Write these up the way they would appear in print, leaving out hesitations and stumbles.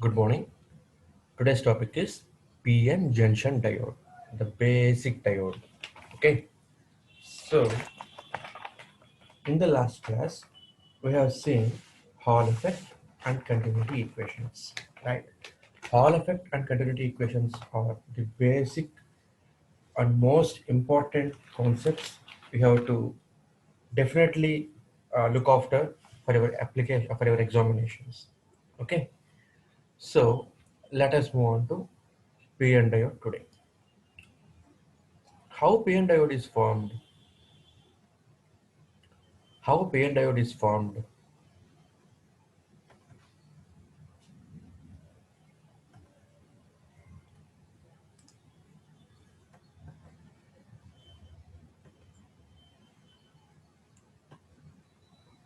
Good morning. Today's topic is PN junction diode, the basic diode. Okay, so in the last class, we have seen Hall effect and continuity equations, right? Hall effect and continuity equations are the basic and most important concepts we have to definitely look after for your application for your examinations. Okay, so let us move on to PN diode today. How PN diode is formed? How a PN diode is formed?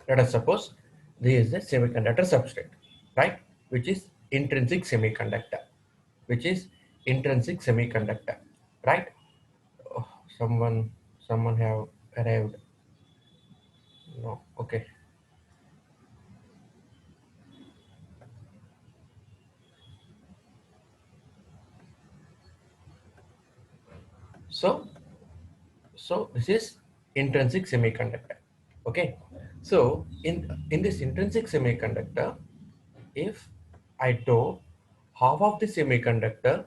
Let us suppose this is a semiconductor substrate, right? Which is intrinsic semiconductor, which is intrinsic semiconductor, right? Oh, someone have arrived. No, okay. So, so this is intrinsic semiconductor. Okay. So in this intrinsic semiconductor, if I do half of the semiconductor,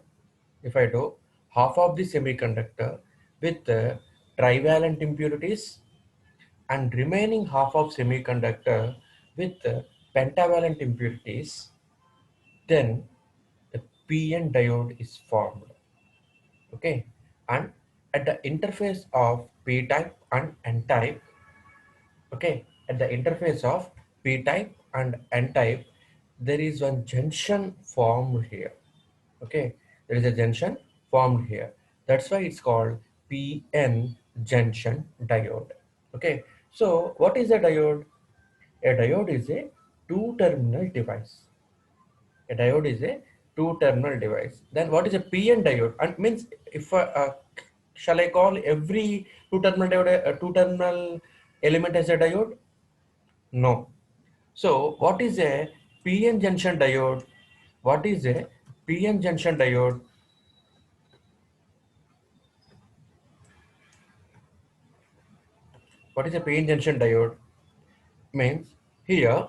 if I do half of the semiconductor with trivalent impurities and remaining half of semiconductor with pentavalent impurities, then the PN diode is formed. Okay, and at the interface of P type and N type, okay, at the interface of P type and N type, there is one junction formed here. Okay, there is a junction formed here. That's why it's called PN junction diode. Okay, so what is a diode? A diode is a two-terminal device. A diode is a two-terminal device. Then what is a PN diode? And means if shall I call every two-terminal diode a two-terminal element as a diode? No. So what is a PN junction diode? What is a PN junction diode? What is a PN junction diode? Means here.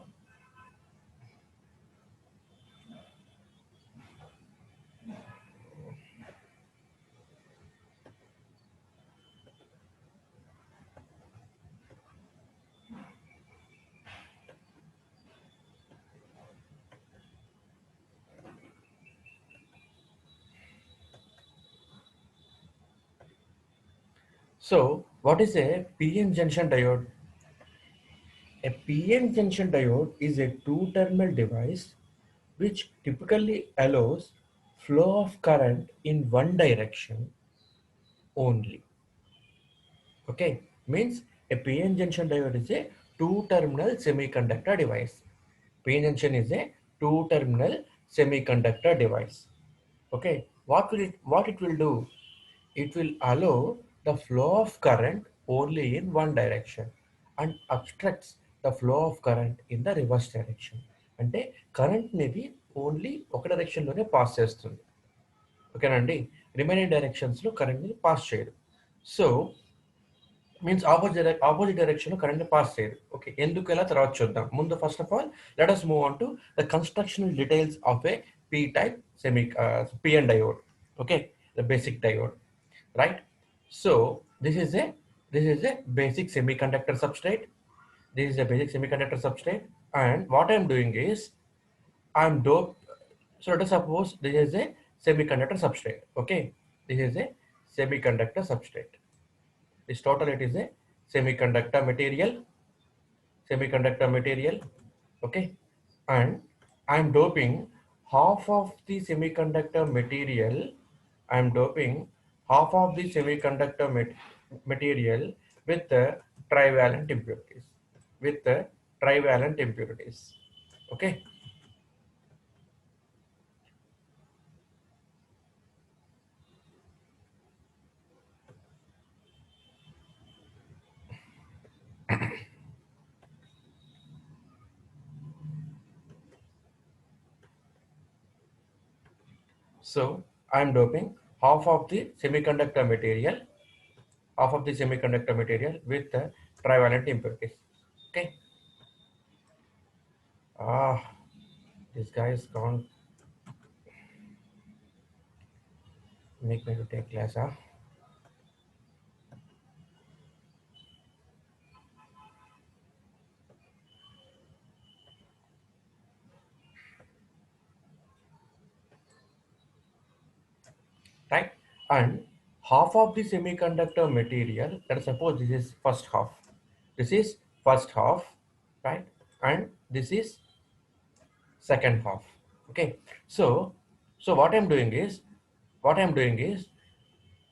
So what is a PN junction diode? A PN junction diode is a two-terminal device which typically allows flow of current in one direction only. Okay, means a PN junction diode is a two-terminal semiconductor device. PN junction is a two-terminal semiconductor device. Okay, what it will do? It will allow the flow of current only in one direction and obstructs the flow of current in the reverse direction. అంటే current అనేది only ఒక డైరెక్షన్లోనే pass చేస్తుంది. ఓకేనండి, remaining డైరెక్షన్స్లో కరెంట్ని pass చేయదు. So means opposite direction current pass చేయదు. Okay, ఎందుకు ఎలా తర్వాత చూద్దాం. ముందు first of all let us move on to the constructional details of A P type PN diode. Okay, the basic diode, right? So this is a this is a basic semiconductor substrate. This is a basic semiconductor substrate, and what I'm doing is I'm dope. So let us suppose this is a semiconductor substrate. Okay, this is a semiconductor substrate. This total it is a semiconductor material, semiconductor material. Okay, and I'm doping half of the semiconductor material. I'm doping half of the semiconductor material with the trivalent impurities. With the trivalent impurities. Okay. So I'm doping half of the semiconductor material, with the trivalent impurities. Okay. Ah, this guy is can't make me to take class, huh? Right? And half of the semiconductor material, let us suppose this is first half. This is first half, right? And this is second half. Okay. So what I'm doing is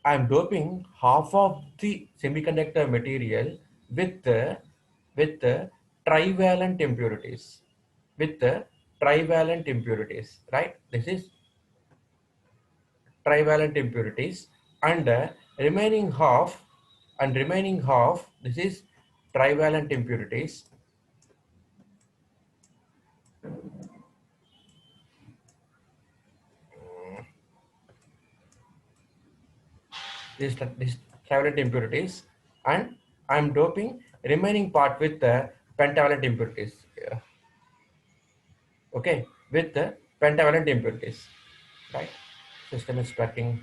I'm doping half of the semiconductor material with the trivalent impurities. With the trivalent impurities, right? This is trivalent impurities, and remaining half, this is trivalent impurities. This trivalent impurities, and I'm doping remaining part with the pentavalent impurities. Yeah. Okay, with the pentavalent impurities, right? System is tracking.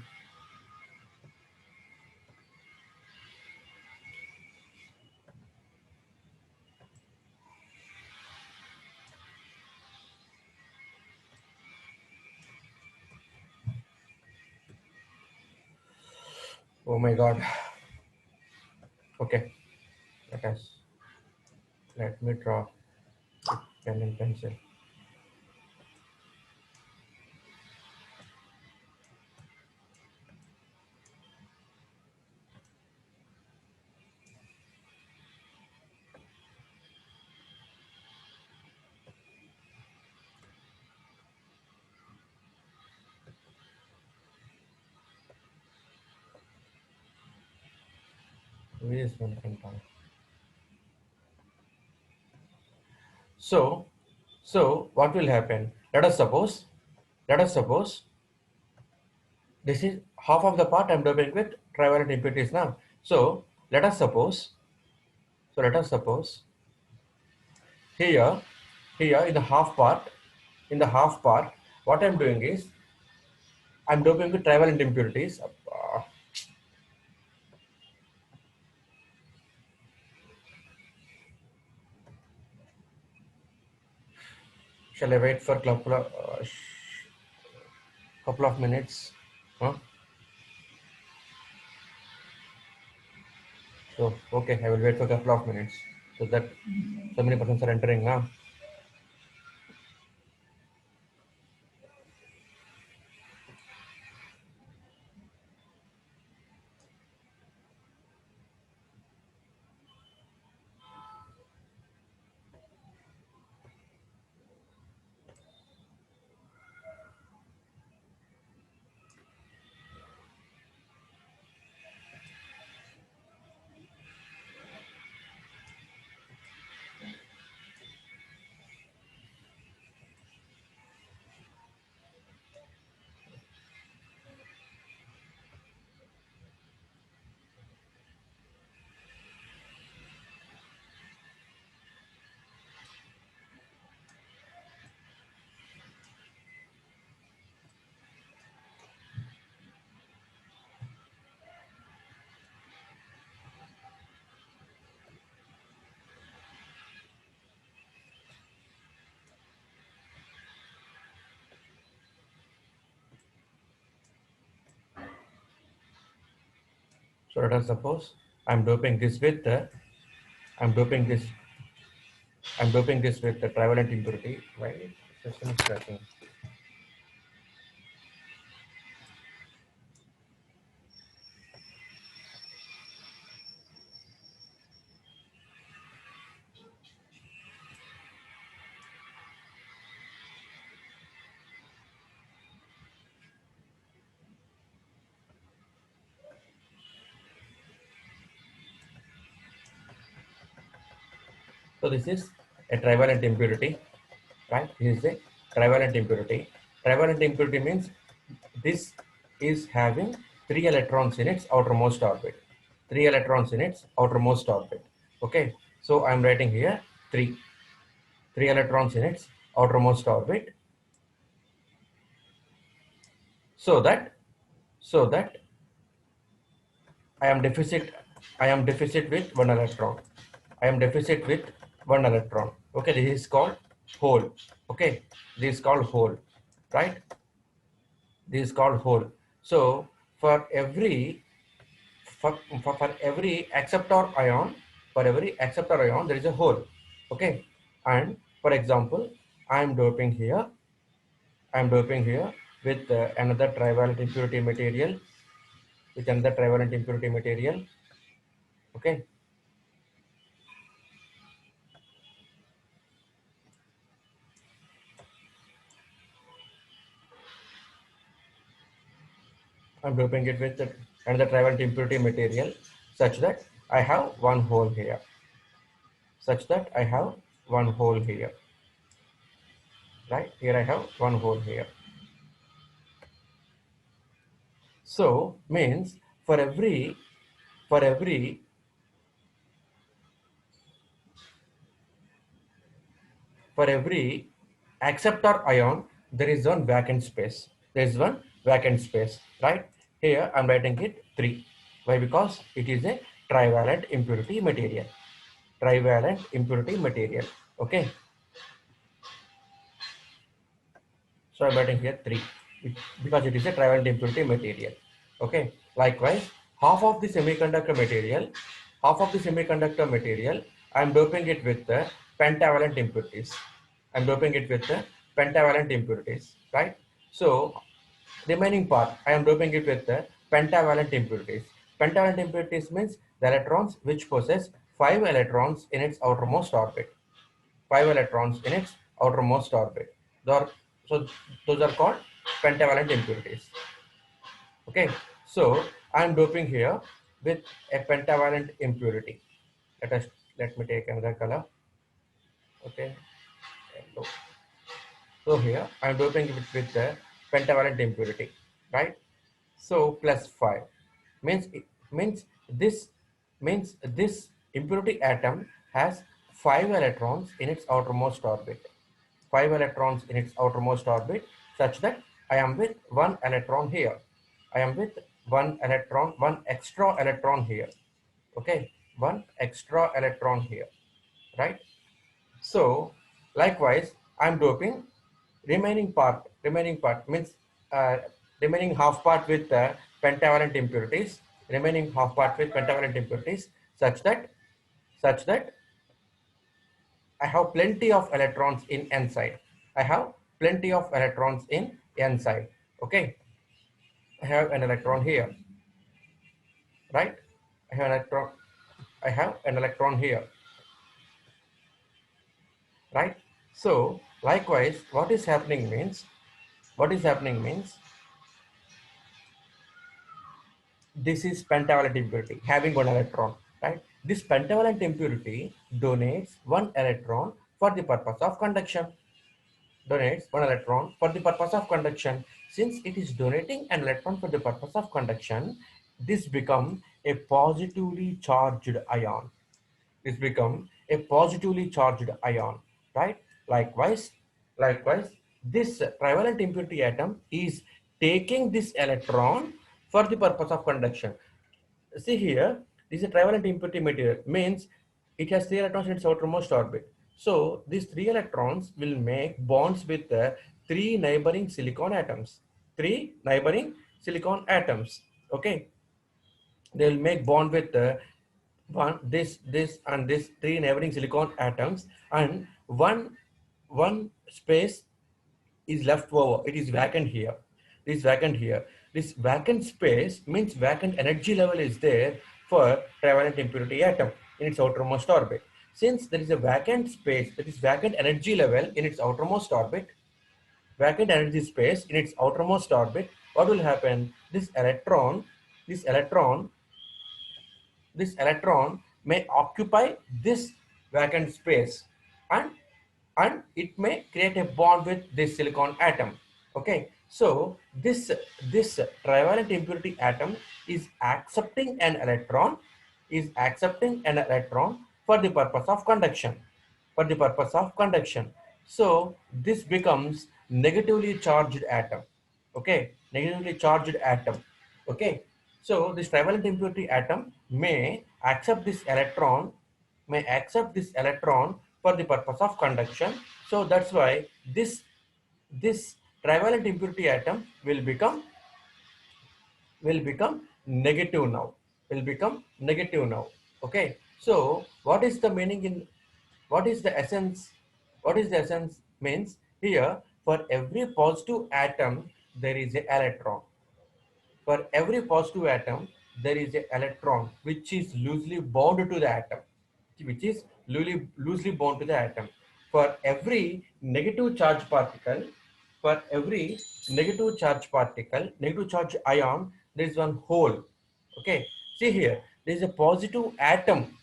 Oh my god. Okay, let us let me draw pen and pencil. Where is my pen pal? So, so what will happen? Let us suppose this is half of the part I'm doping with trivalent impurities now. So let us suppose, let us suppose here, in the half part, what I'm doing is I'm doping with trivalent impurities. Shall I wait for couple of minutes? Huh? So okay, I will wait for a couple of minutes so that so many persons are entering now. So let us suppose I'm doping this with the I'm doping this with the trivalent impurity. Why system is crashing? So this is a trivalent impurity, right? This is a trivalent impurity. Trivalent impurity means this is having 3 electrons in its outermost orbit. 3 electrons in its outermost orbit. Okay, so I'm writing here 3 electrons in its outermost orbit, so that so that I am deficit I am deficit with 1 electron. I am deficit with 1 electron. Okay, this is called hole. Okay, this is called hole, right? This is called hole. So for every for every acceptor ion, there is a hole. Okay, and for example, I am doping here. I am doping here with another trivalent impurity material. With another trivalent impurity material. Okay, I'm doping it with another trivalent impurity material, such that I have one hole here. Such that I have one hole here. Right here, I have one hole here. So means for every for every for every acceptor ion, there is one vacant space. There is one vacant space, right? Here I'm writing it 3. Why? Because it is a trivalent impurity material. Trivalent impurity material. Okay. So I'm writing here 3 because it is a trivalent impurity material. Okay. Likewise, half of the semiconductor material, I'm doping it with the pentavalent impurities. I'm doping it with the pentavalent impurities, right? So remaining part, I am doping it with the pentavalent impurities. Pentavalent impurities means the electrons which possess 5 electrons in its outermost orbit. 5 electrons in its outermost orbit. Those are, so those are called pentavalent impurities. Okay, so I'm doping here with a pentavalent impurity. Let me take another color. Okay, yellow. So here I'm doping it with the pentavalent impurity, right? So plus 5 means this this impurity atom has 5 electrons in its outermost orbit. 5 electrons in its outermost orbit, such that I am with 1 electron here. I am with 1 electron, 1 extra electron here. Okay, 1 extra electron here, right? So likewise, I'm doping remaining part means uh, remaining half part with pentavalent impurities, remaining half part with pentavalent impurities, such that I have plenty of electrons in n side. I have plenty of electrons in n side. Okay, I have an electron here, right? I have an electron. I have an electron here, right? So likewise, what is happening means this is pentavalent impurity having 1 electron, right? This pentavalent impurity donates 1 electron for the purpose of conduction. Donates 1 electron for the purpose of conduction. Since it is donating an electron for the purpose of conduction, this becomes a positively charged ion. This become a positively charged ion, right? Likewise, likewise, this trivalent impurity atom is taking this electron for the purpose of conduction. See here, this is a trivalent impurity material, means it has 3 electrons in its outermost orbit. So these 3 electrons will make bonds with the 3 neighboring silicon atoms. 3 neighboring silicon atoms. Okay, they will make bond with this and this 3 neighboring silicon atoms, and one space is left over. It is vacant here. This vacant here. This vacant space means vacant energy level is there for trivalent impurity atom in its outermost orbit. Since there is a vacant space, that is vacant energy level in its outermost orbit, vacant energy space in its outermost orbit, what will happen? This electron this electron may occupy this vacant space, and it may create a bond with this silicon atom. Okay, so this trivalent impurity atom is accepting an electron, for the purpose of conduction, So this becomes negatively charged atom. Okay, negatively charged atom. Okay, so this trivalent impurity atom may accept this electron for the purpose of conduction. So that's why this trivalent impurity atom will become negative now, Okay, so what is the essence means here, for every positive atom there is a electron. For every positive atom, there is an electron which is loosely bound to the atom, loosely bound to the atom. For every negative charge particle, negative charge ion, there is one hole. Okay, see here, there is a positive atom.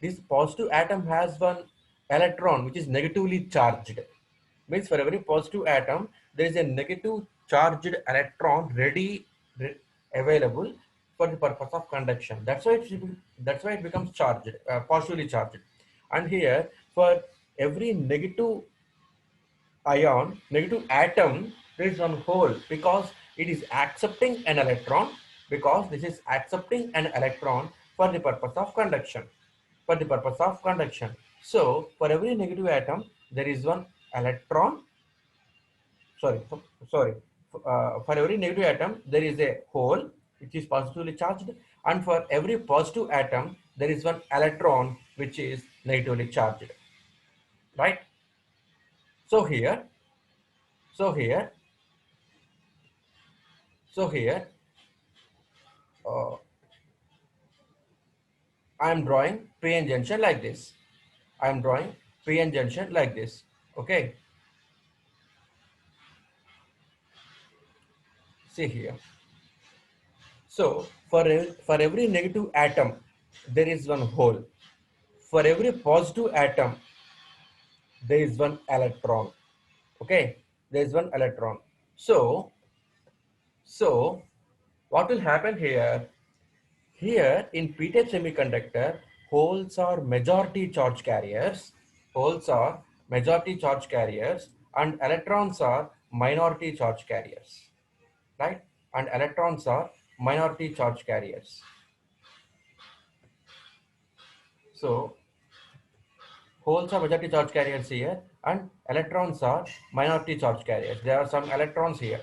This positive atom has one electron which is negatively charged. Means for every positive atom there is a negative charged electron available for the purpose of conduction. That's why it becomes charged, positively charged. And here, for every negative atom, there is one hole, because it is accepting an electron, because this is accepting an electron for the purpose of conduction. So for every negative atom there is one electron. Sorry, sorry. For every negative atom there is a hole which is positively charged, and for every positive atom there is one electron which is negatively charged, right? So here, so here, so here, uh, I am drawing p-n junction like this. I am drawing p-n junction like this. Okay, see here. So for every negative atom there is one hole. For every positive atom there is one electron. Okay, there is one electron. So what will happen here? Here in p-type semiconductor, holes are majority charge carriers. Holes are majority charge carriers, and electrons are minority charge carriers, right? And electrons are minority charge carriers. So holes are majority charge carriers here, and electrons are minority charge carriers. There are some electrons here.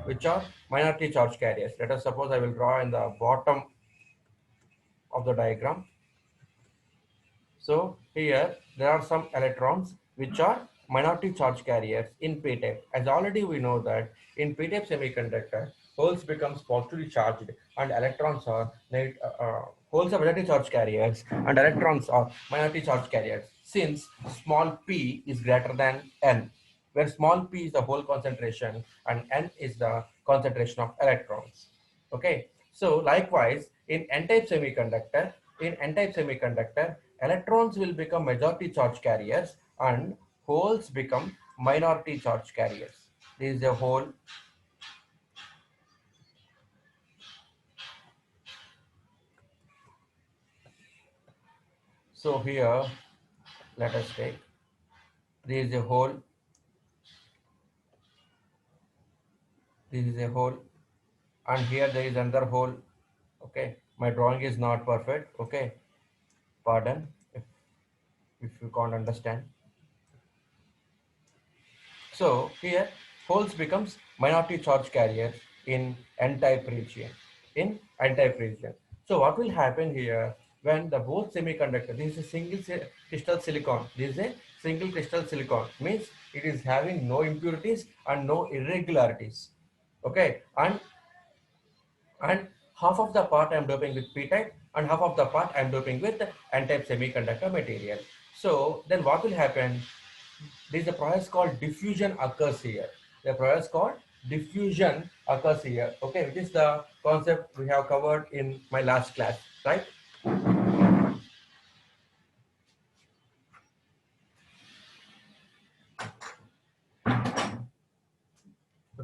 Which are minority charge carriers. Let us suppose I will draw in the bottom of the diagram. So here there are some electrons which are minority charge carriers in p-type. As already we know that in p-type semiconductor, holes becomes positively charged and electrons are holes are minority charge carriers and electrons are minority charge carriers, since small p is greater than n, where small p is the hole concentration and n is the concentration of electrons. Okay, so likewise in n-type semiconductor, electrons will become majority charge carriers and holes become minority charge carriers. This is a hole. So here, let us take, this is a hole, and here there is another hole. Okay, my drawing is not perfect. Okay, pardon if you can't understand. So here holes becomes minority charge carriers in n-type region. So what will happen here when the both semiconductor, this is a crystal silicon. This is a single crystal silicon, means it is having no impurities and no irregularities. Okay, and half of the part I am doping with p-type and half of the part I am doping with n-type semiconductor material. So then what will happen? There is a process called diffusion occurs here. The process called diffusion occurs here. Okay, which is the concept we have covered in my last class, right?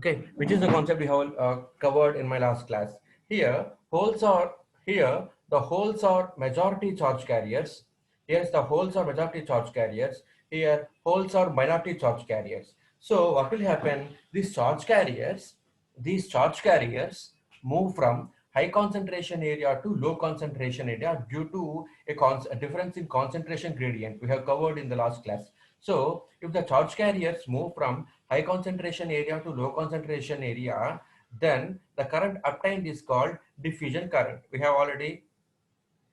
Okay, which is the concept we have covered in my last class. Here, holes are here. The holes are majority charge carriers. Yes, the holes are majority charge carriers. Here, holes are minority charge carriers. So, what will happen? These charge carriers move from high concentration area to low concentration area due to a difference in concentration gradient we have covered in the last class. So, if the charge carriers move from high concentration area to low concentration area, then the current obtained is called diffusion current. We have already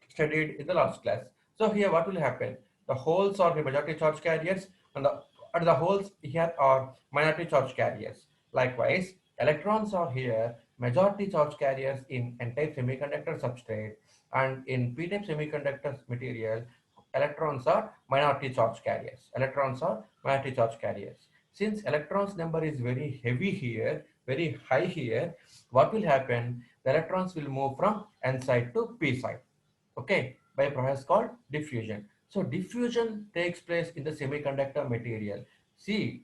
studied in the last class. So here what will happen? The holes are the majority charge carriers and the holes here are minority charge carriers. Likewise, electrons are here majority charge carriers in n-type semiconductor substrate, and in p-type semiconductor material, electrons are minority charge carriers. Electrons are minority charge carriers. Since electrons number is very heavy here, very high here, what will happen? The electrons will move from n side to p side, okay, by a process called diffusion. So diffusion takes place in the semiconductor material. See,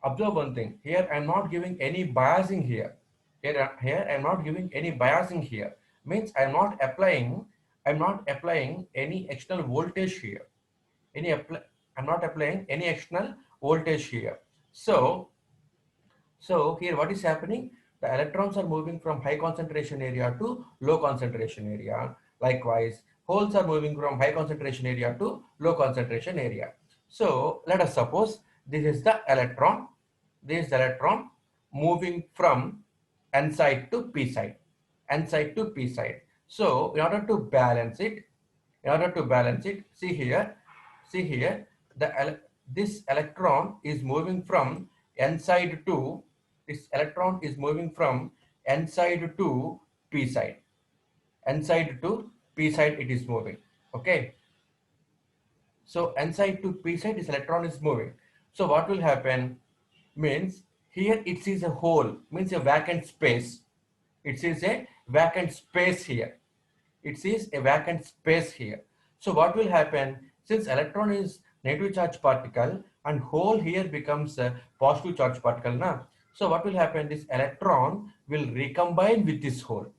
observe one thing. Here I am not giving any biasing here. Here I am not giving any biasing here. Means I'm not applying any external voltage here. I'm not applying any external voltage here. So here what is happening? The electrons are moving from high concentration area to low concentration area. Likewise, holes are moving from high concentration area to low concentration area. So let us suppose this is the electron. This is the electron moving from n side to p side. N side to p side. So in order to balance it, see here, this electron is moving from n side to this electron is moving from n side to p side. N side to p side it is moving. Okay. So n side to p side this electron is moving. So what will happen? Means here it sees a hole, means a vacant space. It sees a vacant space here. It sees a vacant space here. So what will happen? Since electron is negative charge particle and hole here becomes a positive charge particle now. So what will happen? This electron will recombine with this hole.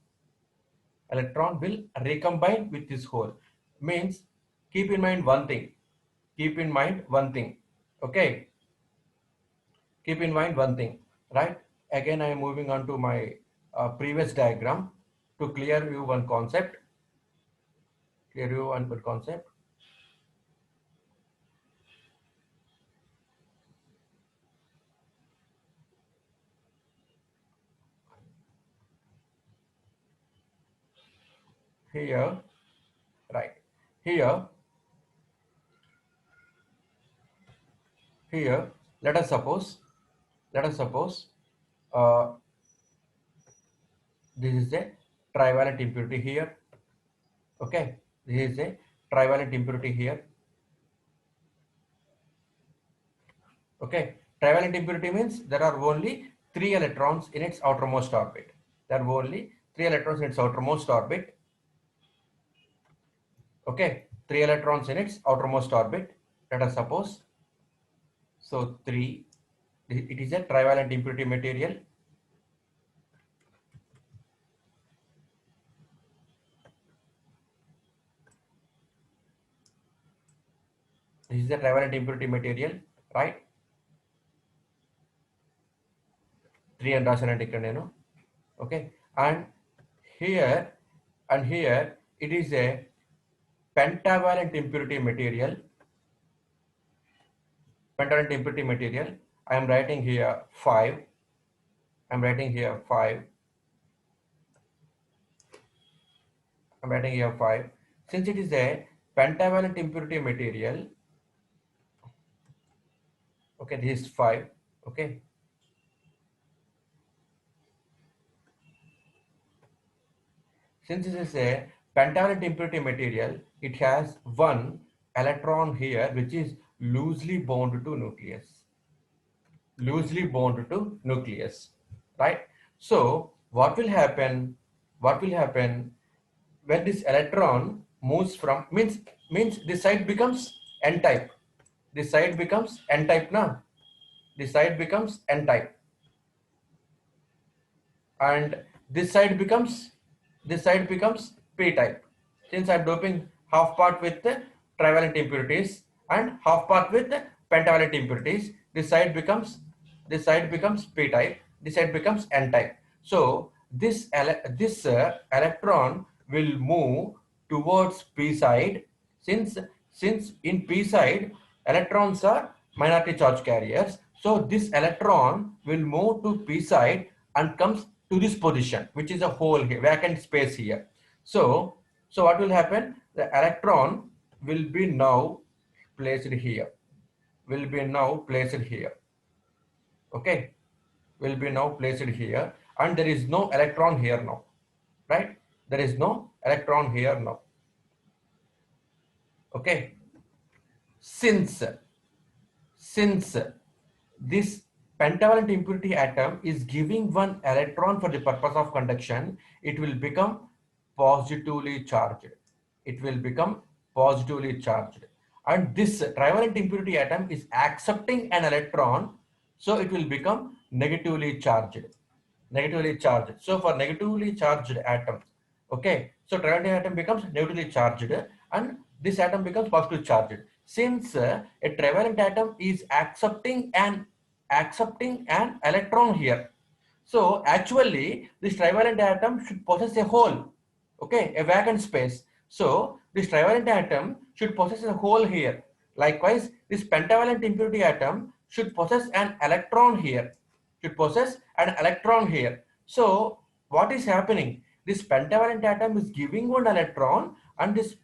Electron will recombine with this hole. Means keep in mind one thing. Keep in mind one thing. Okay. Keep in mind one thing. Right. Again, I am moving on to my previous diagram to clear you one concept. Clear you one good concept. Here, right here, let us suppose uh, this is a trivalent impurity here. Okay, this is a trivalent impurity here. Okay, trivalent impurity means there are only 3 electrons in its outermost orbit. There are only 3 electrons in its outermost orbit. Okay, 3 electrons in its outermost orbit. Let us suppose. So 3, it is a trivalent impurity material. This is a trivalent impurity material, right? 3 and రాశానండి ఇక్కడ నేను. Okay, and here it is a pentavalent impurity material. Pentavalent impurity material. I am writing here 5. I'm writing here 5. Since it is a pentavalent impurity material, okay, this is 5. Okay, since this is a pentavalent impurity material, it has one electron here which is loosely bound to nucleus. Loosely bound to nucleus, right? So what will happen? When this electron moves from means this side becomes n type. This side becomes n type now. This side becomes n type. and this side becomes p type. Since I'm doping half part with trivalent impurities and half part with pentavalent impurities, this side becomes p type, this side becomes n type. So this electron will move towards p side. Since in p side electrons are minority charge carriers, so this electron will move to p side and comes to this position, which is a hole here, vacant space here. So what will happen? The electron will be now placed here. Will be now placed here. Okay, will be now placed here, and there is no electron here now, right? There is no electron here now. Okay, since this pentavalent impurity atom is giving one electron for the purpose of conduction, it will become positively charged. It will become positively charged. And this trivalent impurity atom is accepting an electron, so it will become negatively charged. Negatively charged. So for negatively charged atoms, okay, so trivalent atom becomes negatively charged and this atom becomes positively charged. Since a trivalent atom is accepting an electron here, so actually this trivalent atom should possess a hole, okay, a vacant space. So this trivalent atom should possess a hole here. Likewise, this pentavalent impurity atom should possess an electron here, should possess an electron here. So what is happening? This pentavalent atom is giving one electron and this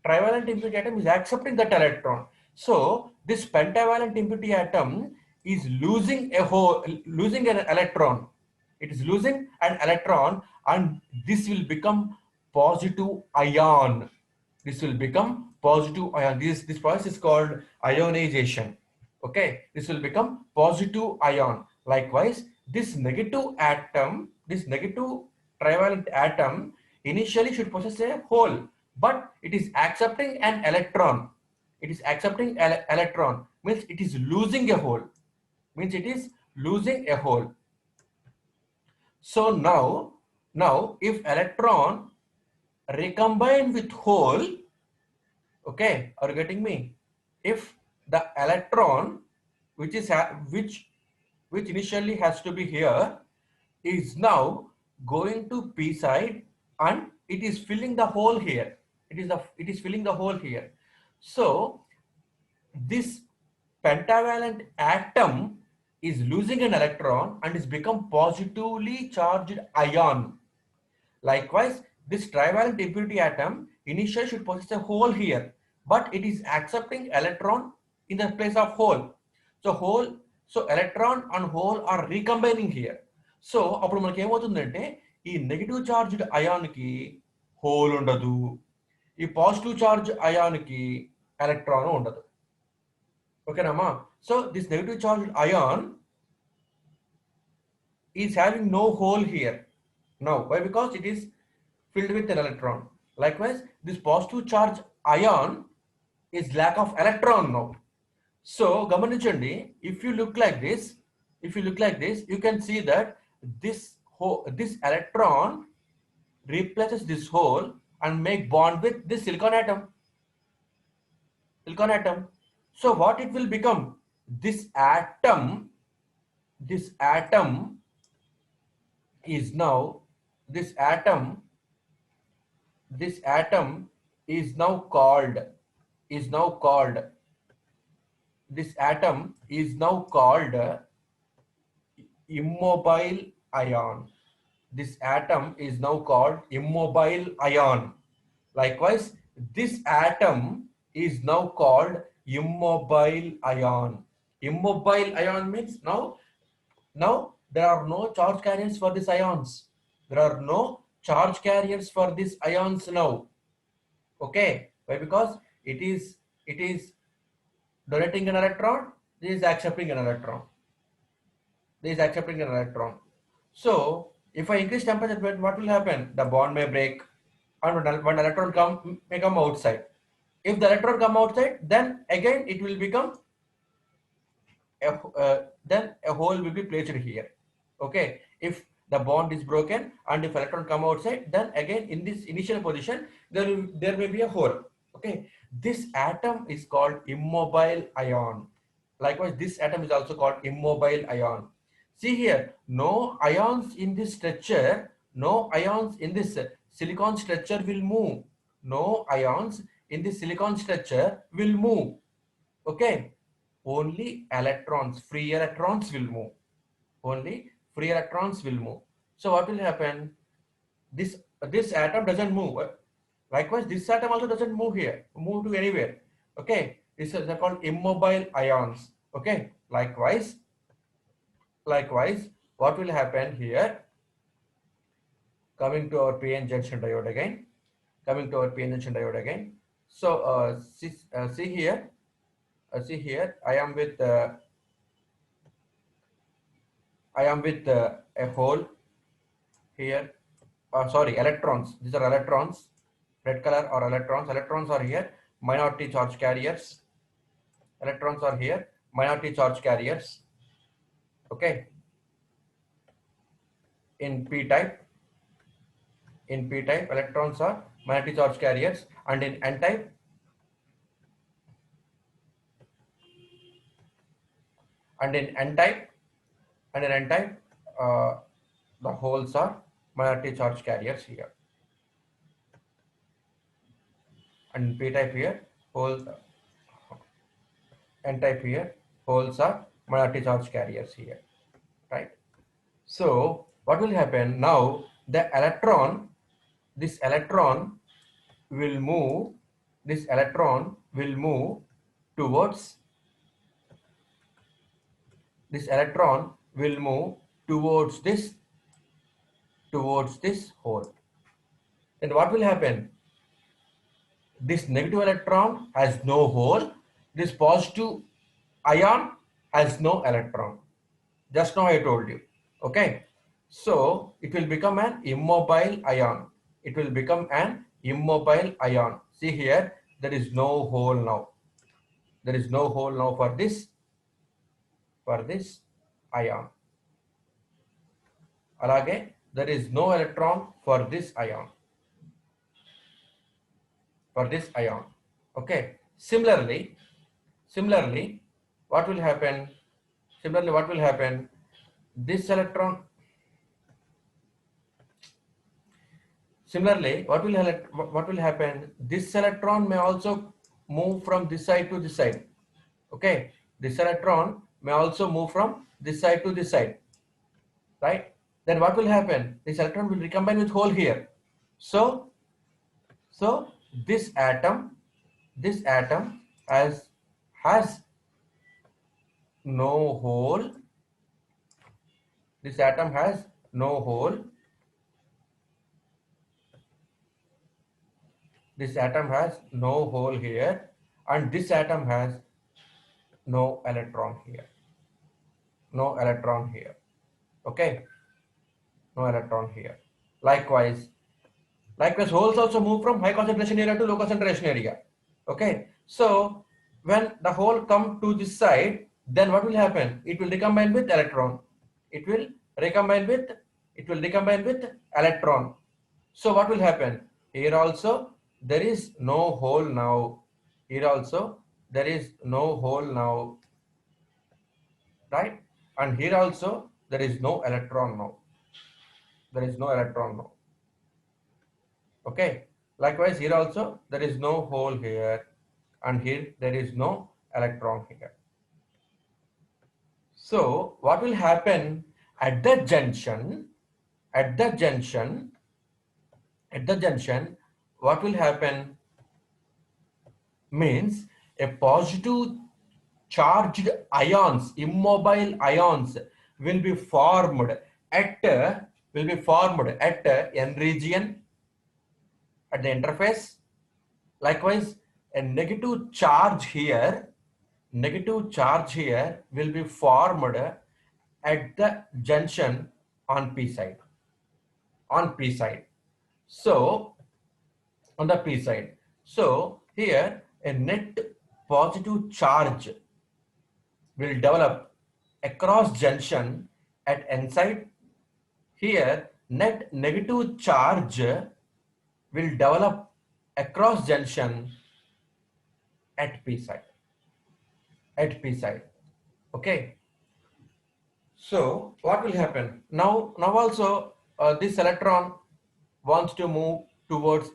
trivalent impurity atom is accepting that electron. So this pentavalent impurity atom is losing an electron. It is losing an electron, and this will become positive ion. This will become positive ion. This process is called ionization. Okay, this will become positive ion. Likewise, this negative trivalent atom initially should possess a hole, but it is accepting an electron. It is accepting an electron, means it is losing a hole. Means it is losing a hole. So now if electron recombine with hole, okay, are you getting me? If the electron which is which initially has to be here is now going to p side and it is filling the hole here. It is filling the hole here. So this pentavalent atom is losing an electron and is become positively charged ion. Likewise, this trivalent impurity atom initially should possess a hole here, but it is accepting electron in the place of hole. So electron and hole are recombining here. So అప్పుడు మనకి ఏమవుతుందంటే ఈ negative charged ion కి hole ఉండదు, ఈ positive charge ion కి electron ఉండదు. ఓకేనమ్మా? So this negative charged ion is having no hole here now. Why? Because it is filled with an electron. Likewise, this positive charge ion is lack of electron now. So gamaninchandi, if you look like this, you can see that this electron replaces this hole and make bond with this silicon atom. So what it will become? This atom is now this atom is now called immobile ion. This atom is now called immobile ion. Likewise, this atom is now called immobile ion. Immobile ion means now there are no charge carriers for these ions. There are no charge carriers for these ions now. Okay, why? Because it is donating an electron, this is accepting an electron. So if I increase temperature, what will happen? The bond may break and one electron may come outside. If the electron come outside, then again it will become then a hole will be placed here. Okay, if the bond is broken, and if electron come outside, then again in this initial position there may be a hole. Okay, this atom is called immobile ion. Likewise, this atom is also called immobile ion. See here, no ions in this structure, no ions in this silicon structure will move. No ions in this silicon structure will move. Okay, only electrons, free electrons will move. Only free electrons will move. So what will happen? This atom doesn't move. Likewise, this atom also doesn't move here, move to anywhere. Okay, this is called immobile ions. Okay, likewise, what will happen here? Coming to our PN junction diode again. Coming to our PN junction diode again. So see here. See here. I am with a hole here. Sorry, electrons. These are electrons. Red color are electrons. Electrons are here. Minority charge carriers. Electrons are here. Minority charge carriers. Okay. In p-type, electrons are minority charge carriers, and in n-type, the holes are minority charge carriers here, and in p-type here, holes, n-type here, holes are minority charge carriers here, right? So what will happen now? This electron will move. This electron will move towards. This electron will move towards this hole. Then what will happen? This negative electron has no hole. This positive ion has no electron. Just now I told you. Okay. So it will become an immobile ion. It will become an immobile ion. See here, there is no hole now. There is no hole now for this ion. Alage, there is no electron for this ion. Okay. Similarly, what will happen? This electron. Similarly, what will happen? This electron may also move from this side to this side. Okay, this electron may also move from this side to this side, right? Then what will happen? This electron will recombine with hole here. So this atom has no hole. This atom has no hole. This atom has no hole here, and this atom has no electron here. No electron here. Okay. No electron here. Likewise, holes also move from high concentration area to low concentration area. Okay. So when the hole come to this side, then what will happen? It will recombine with electron. It will recombine with electron. So what will happen? Here also there is no hole now. Here also there is no hole now. Right? And here also there is no electron now. There is no electron now. Okay. Likewise, here also there is no hole here, and here there is no electron here. So what will happen at the junction? At the junction, what will happen means a positive charged ions, immobile ions will be formed at n region at the interface. Likewise, a negative charge here will be formed at the junction on p side. So on the p side. So here a net positive charge will develop across junction at n side here net negative charge will develop across junction at p side. At p side. Okay. So what will happen now? Now also this electron wants to move towards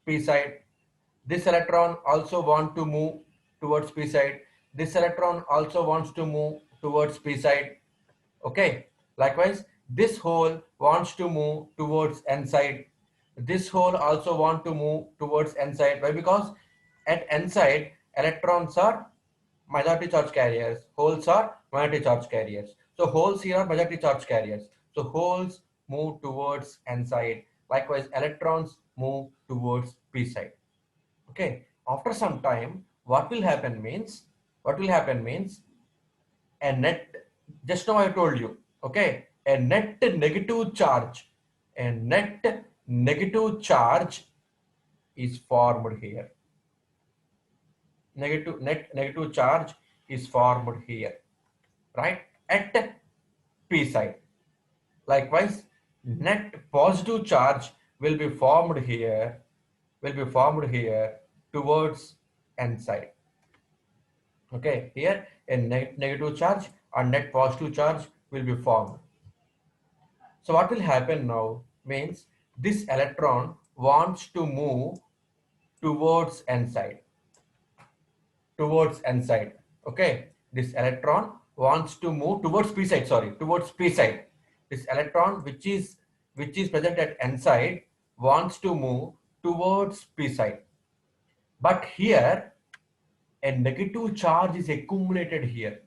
p side. This electron also want to move towards p side. This electron also wants to move towards p side. Okay. Likewise, this hole wants to move towards n side. This hole also want to move towards n side. Why? Because at n side, electrons are majority charge carriers. Holes are minority charge carriers. So holes here are majority charge carriers. So holes move towards n side. Likewise, electrons move towards p side. Okay. After some time, what will happen means a net, just now I told you, okay, a net negative charge, a net negative charge is formed here. Net negative charge is formed here, right, at p side. Likewise, net positive charge will be formed here, towards n side. Okay, here a negative charge and net positive charge will be formed. So what will happen now means this electron wants to move towards n side. Towards n side. Okay, this electron wants to move towards p side. Sorry, towards p side. This electron which is present at n side wants to move towards p side. But here a negative charge is accumulated here.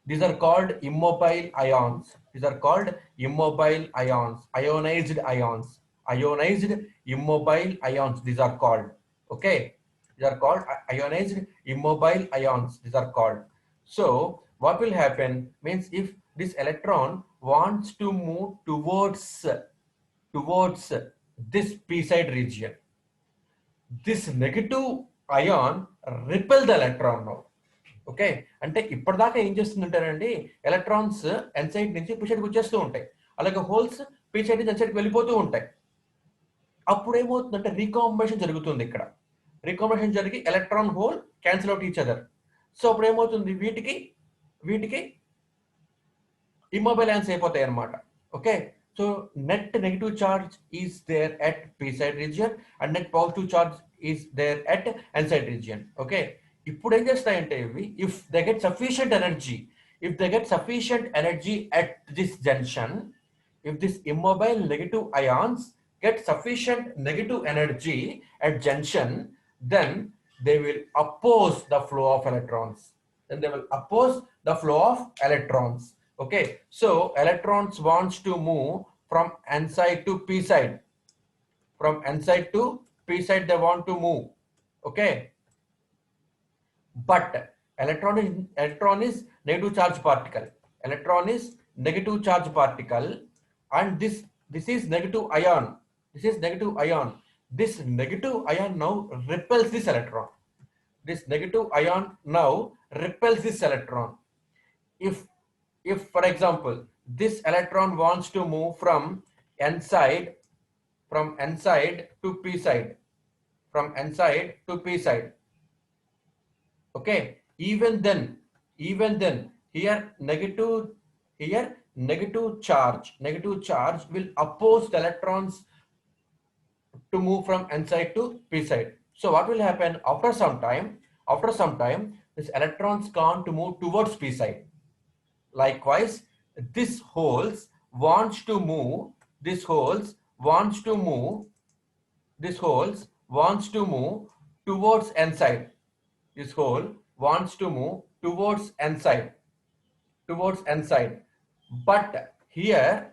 These are called immobile ions. These are called immobile ions, ionized ions, ionized immobile ions. These are called. Okay, these are called ionized immobile ions. These are called. So what will happen means if this electron wants to move towards this p side region, this negative ion repel the electron now. Okay, అంటే ఇప్పటిదాకా ఏం చేస్తుందంటారండి, electrons ఎన్ side నుంచి P సైడ్కి వచ్చేస్తూ ఉంటాయి, అలాగే holes P side నుంచి ఎన్ సైడ్కి వెళ్ళిపోతూ ఉంటాయి. అప్పుడు ఏమవుతుందంటే రీకాంబినేషన్ జరుగుతుంది. ఇక్కడ రీకాంబినేషన్ జరిగి electron hole cancel out each other. So అప్పుడు ఏమవుతుంది, వీటికి ఇమ్మొబైల్ ఆన్స్ అయిపోతాయి అనమాట. Okay, so net negative charge is there at P side region and net positive charge is there at N side region. Okay, ఇప్పుడు ఏం చేస్తాయంటే ఇవి if they get sufficient energy at this junction, if this immobile negative ions get sufficient negative energy at junction, then they will oppose the flow of electrons. Okay, so electrons wants to move from n side to p side. They want to move. Okay, but electron is negative charge particle. And this is negative ion. This negative ion now repels this electron. If for example this electron wants to move from n side to p side, okay, even then here negative charge will oppose the electrons to move from n side to p side. So what will happen after some time, this electrons can't move towards p side. Likewise, this holes wants to move towards n side. This hole wants to move towards n side. But here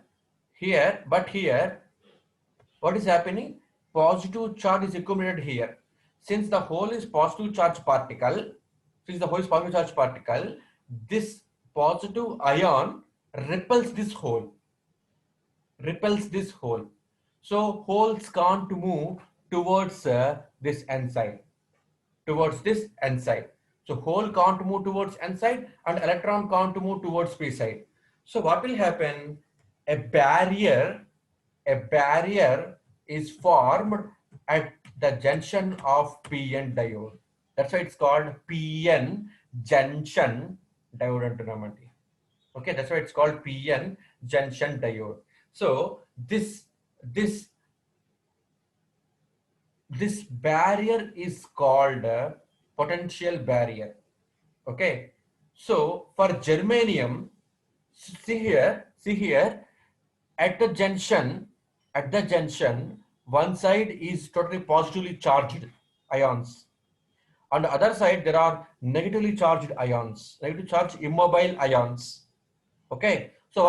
what is happening, positive charge is accumulated here. Since the hole is positive charge particle, this positive ion repels this hole. So holes can't move towards this n side. So hole can't move towards n side and electron can't move towards p side. So what will happen, a barrier a barrier is formed at the junction of PN diode. That's why it's called PN junction diode antunnamandi. Okay, that's why it's called PN junction diode. So this this barrier is called a potential barrier. Okay, so for germanium, see here, at the junction, one side is totally positively charged ions. On the other side, there are negatively charged ions, negative charged immobile ions. Okay, so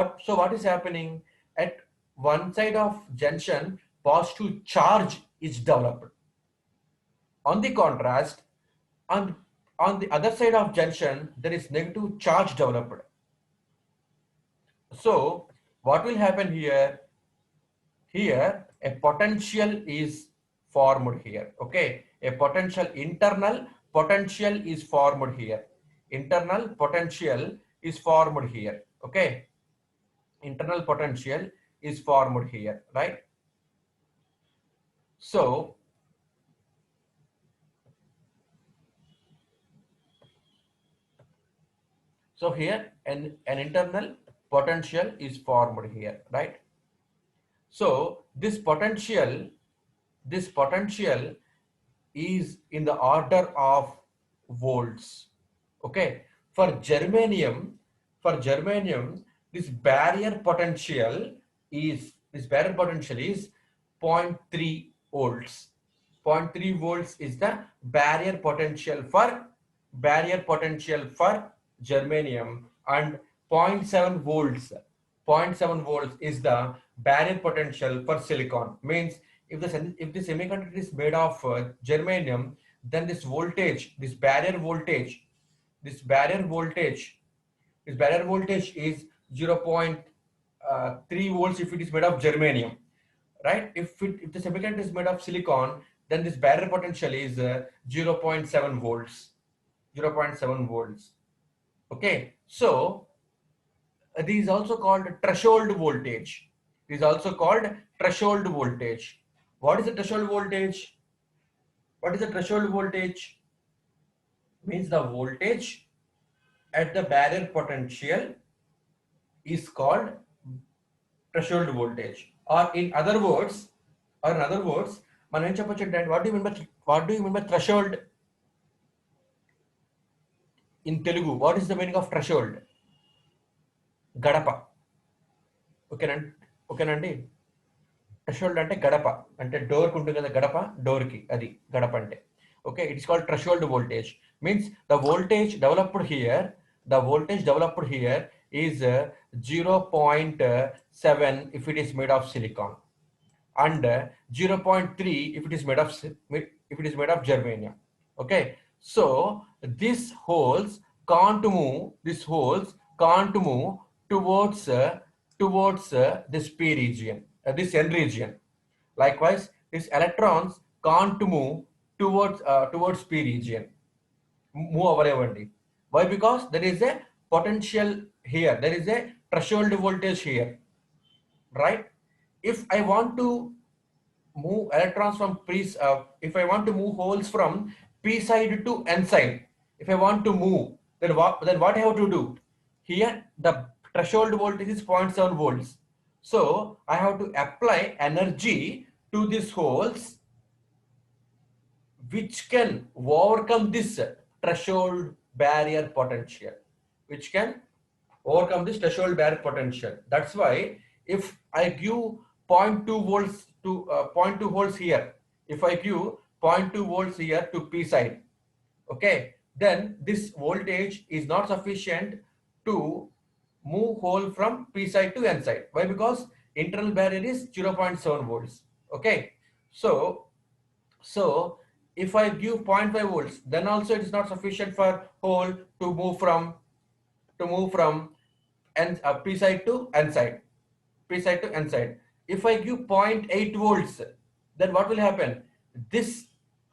what is happening at one side of junction? Positive charge is developed. On the contrast, on on the other side of junction, there is negative charge developed. So what will happen here? Here a potential is formed here. Okay, a potential, internal potential is formed here. Internal potential is formed here. Okay, internal potential is formed here, right? So here an internal potential is formed here, right? So this potential is in the order of volts. Okay, for germanium, this barrier potential is zero point 0.3 volts. 0.3 volts is the barrier potential for germanium, and zero point 0.7 volts. 0.7 volts is the barrier potential for silicon. Means if the semiconductor is made of germanium, then this barrier voltage, this barrier voltage, this barrier voltage is 0.3 volts if it is made of germanium, right? If the semiconductor is made of silicon, then this barrier potential is 0.7 volts. 0.7 volts. Okay, so this is also called threshold voltage. It is also called threshold voltage. What is the threshold voltage? What is the threshold voltage? Means the voltage at the barrier potential is called threshold voltage. Or in other words, మనం ఏం చెప్పొచ్చు అంటే what do you mean by threshold in Telugu? What is the meaning of threshold? గడప. ఓకేనండి. threshold అంటే గడప, అంటే door కి ఉంటుంది కదా గడప, డోర్ కి, అది గడప అంటే. Okay, it is called threshold voltage. Means the voltage developed here is 0.7 if it is made of silicon, and 0.3 if it is made of germanium. Okay, so these holes can't move towards this p region, this n region. Likewise, these electrons can't move towards p region. Move అవనివ్వండి. Why? Because there is a potential here, there is a threshold voltage here, right? If I want to move electrons from if I want to move holes from p side to n side, if I want to move, then what I have to do? Here the threshold voltage is 0.7 volts. So I have to apply energy to these holes which can overcome this threshold barrier potential, which can overcome this threshold barrier potential. That's why if I give 0.2 volts to 0.2 volts here, if I give 0.2 volts here to p side, okay, then this voltage is not sufficient to move hole from p side to n side. Why? Because internal barrier is 0.7 volts. Okay, so if I give 0.5 volts, then also it is not sufficient for hole to move from p side to n side, If I give 0.8 volts, then what will happen? This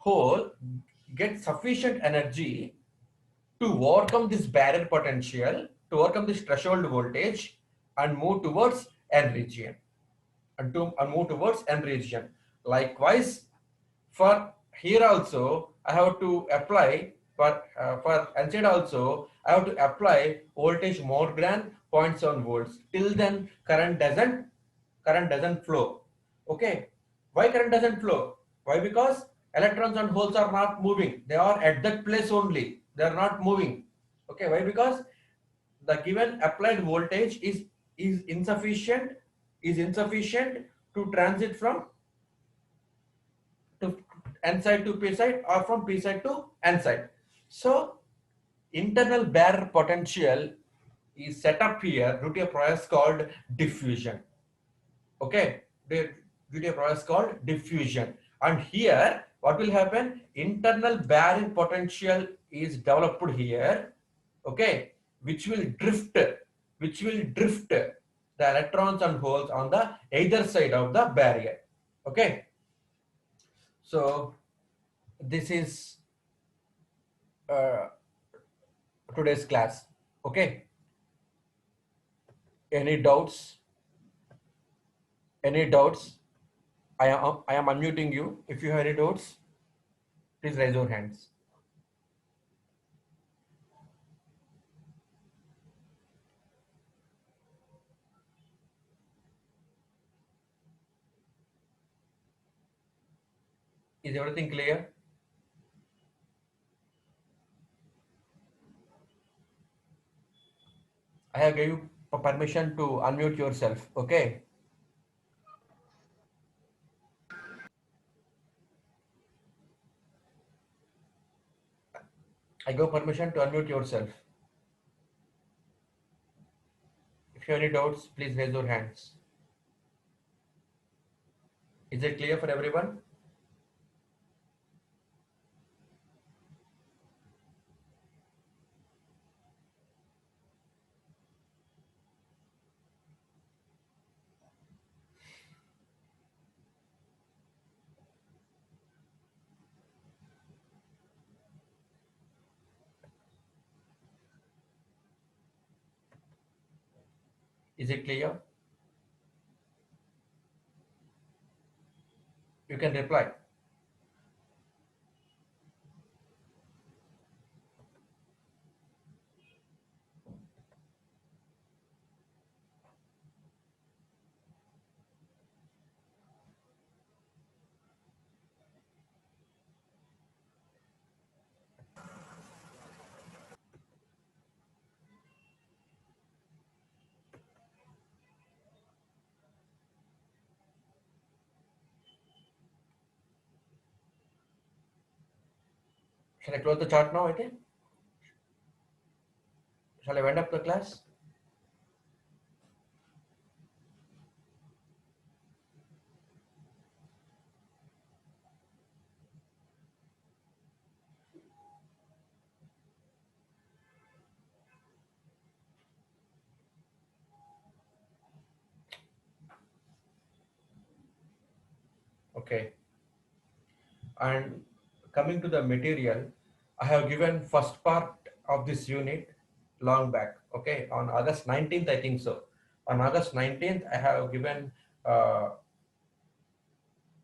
hole gets sufficient energy to overcome this barrier potential, to overcome this threshold voltage, and move towards n region. and move towards N region. Likewise, for here also I have to apply for N side also I have to apply voltage more than 0.7 volts. Till then current doesn't flow. Okay, why current doesn't flow? Why? Because electrons and holes are not moving. They are at that place only. They are not moving. Okay, why? Because the given applied voltage is insufficient is insufficient to transit from to N side to P side or from P side to N side. So internal barrier potential is set up here due to a process called diffusion. Okay, due to a process called diffusion. And here what will happen? Internal barrier potential is developed here. Okay, which will drift the electrons and holes on the either side of the barrier. Okay, so this is uh, today's class. Okay, any doubts? Any doubts? I am unmuting you. If you have any doubts, please raise your hands. Is everything clear? I have gave you permission to unmute yourself. Okay, I give permission to unmute yourself. If you have any doubts, please raise your hands. Is it clear for everyone? Is it clear? You can reply. Shall I close the chart now? I think. Shall I wind up the class? Okay. And coming to the material, I have given first part of this unit long back. Okay, on August 19th, I think so. On August 19th, I have given uh,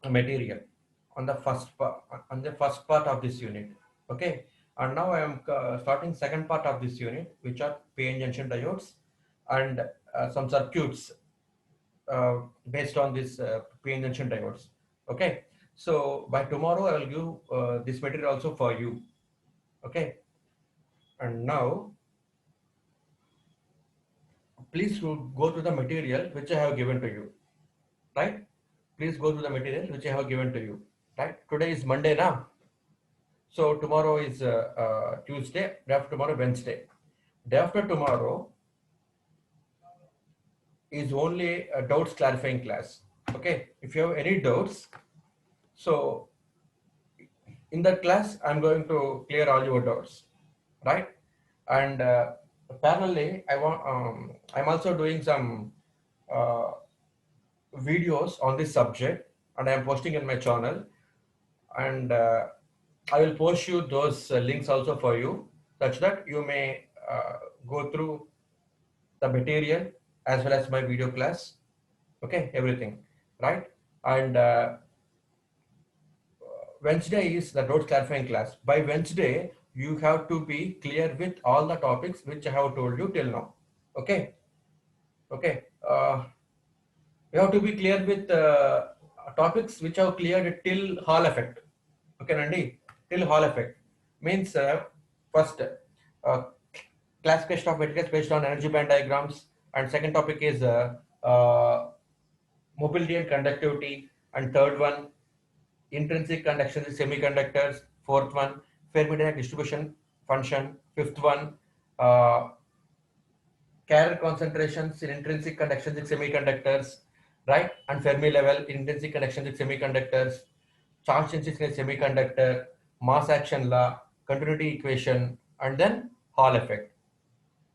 material on the first part of this unit. Okay, and now I am starting second part of this unit, which are p-n junction diodes and some circuits based on this p-n junction diodes. Okay, so by tomorrow I will give this material also for you. Okay, and now please go to the material which I have given to you. Right, please go to the material which I have given to you. Right, today is Monday now. So tomorrow is Tuesday, day after tomorrow Wednesday. Day after tomorrow is only a doubts clarifying class. Okay, if you have any doubts, so in that class I'm going to clear all your doubts, right? And parallelly, I'm also doing some uh, videos on this subject, and I'm posting in my channel, and I will post you those links also for you, such that you may go through the material as well as my video class. Okay, everything. right? And Wednesday is the notes clarifying class. By Wednesday, you have to be clear with all the topics which I have told you till now. Okay, okay. You have to be clear with topics which have cleared till Hall effect. Okay, Nandi, till Hall effect means first classification of materials based on energy band diagrams, and second topic is mobility and conductivity, and third one intrinsic conduction in semiconductors, fourth one Fermi-Dirac distribution function, fifth one uh, carrier concentrations in intrinsic conductions in semiconductors, right? And Fermi level intrinsic conductions in semiconductors, charge density in a semiconductor, mass action law, continuity equation, and then Hall effect,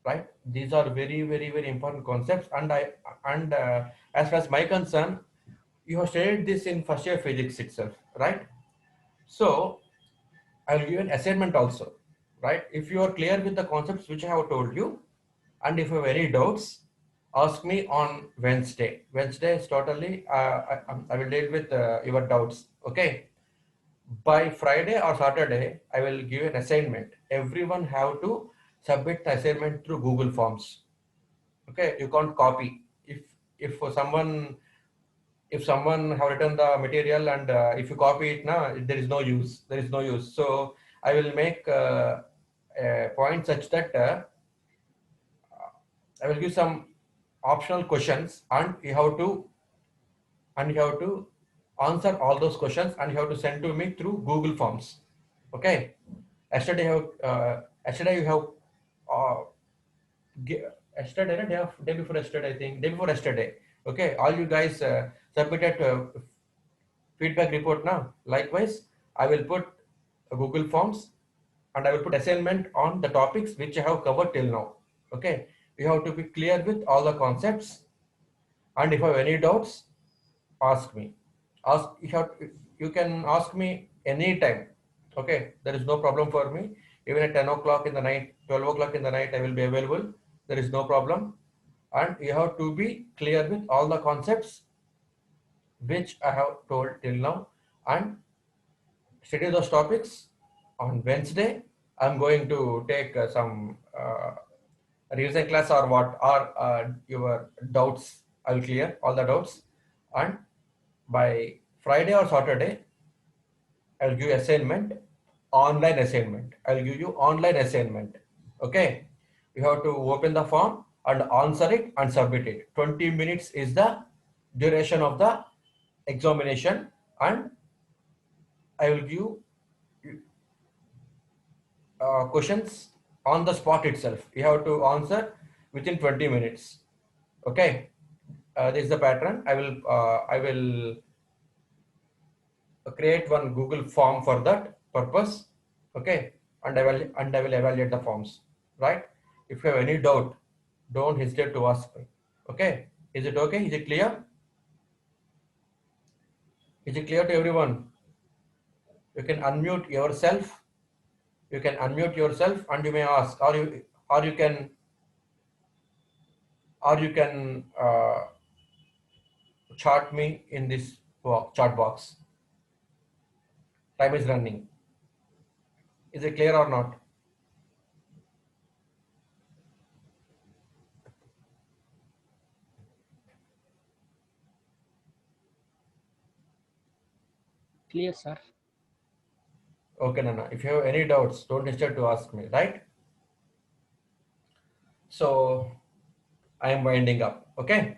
right? These are very, very, very important concepts. And as far as my concern, you have studied this in first year physics itself, right? So I'll give an assignment also, right? If you are clear with the concepts which I have told you, and if you have any doubts, ask me on Wednesday. Wednesday is totally, I will deal with your doubts, okay? By Friday or Saturday, I will give an assignment. Everyone have to submit the assignment through Google Forms, okay? You can't copy. If someone have written the material and if you copy it now, there is no use. There is no use. So I will make a point such that I will give some optional questions, and you have to answer all those questions, and you have to send to me through Google Forms. Okay. Yesterday you have uh, yesterday, no, day before yesterday, I think day before yesterday. Okay, all you guys submitted feedback report now. Likewise, I will put Google Forms, and I will put assignment on the topics which I have covered till now. Okay, you have to be clear with all the concepts, and if you have any doubts, ask me. You can ask me anytime. Okay, there is no problem for me. Even at 10 o'clock in the night, 12 o'clock in the night, I will be available. There is no problem. And you have to be clear with all the concepts which I have told till now, and study those topics. On Wednesday, I'm going to take some revision class, or what are your doubts. I'll clear all the doubts, and by Friday or Saturday, I'll give you assignment, online assignment. I'll give you online assignment. Okay, you have to open the form and answer it and submit it. 20 minutes is the duration of the examination, and I will give questions on the spot itself. You have to answer within 20 minutes. Okay, this is the pattern. I will create one Google form for that purpose. Okay, and I will evaluate the forms. Right. If you have any doubt, don't hesitate to ask me. Okay. Is it okay? Is it clear? Is it clear to everyone? You can unmute yourself. You can unmute yourself, and you may ask, or you can, chat me in this chat box. Time is running. Is it clear or not? Clear, sir. Okay, Nana. If you have any doubts, don't hesitate to ask me. Right. So I am winding up. Okay.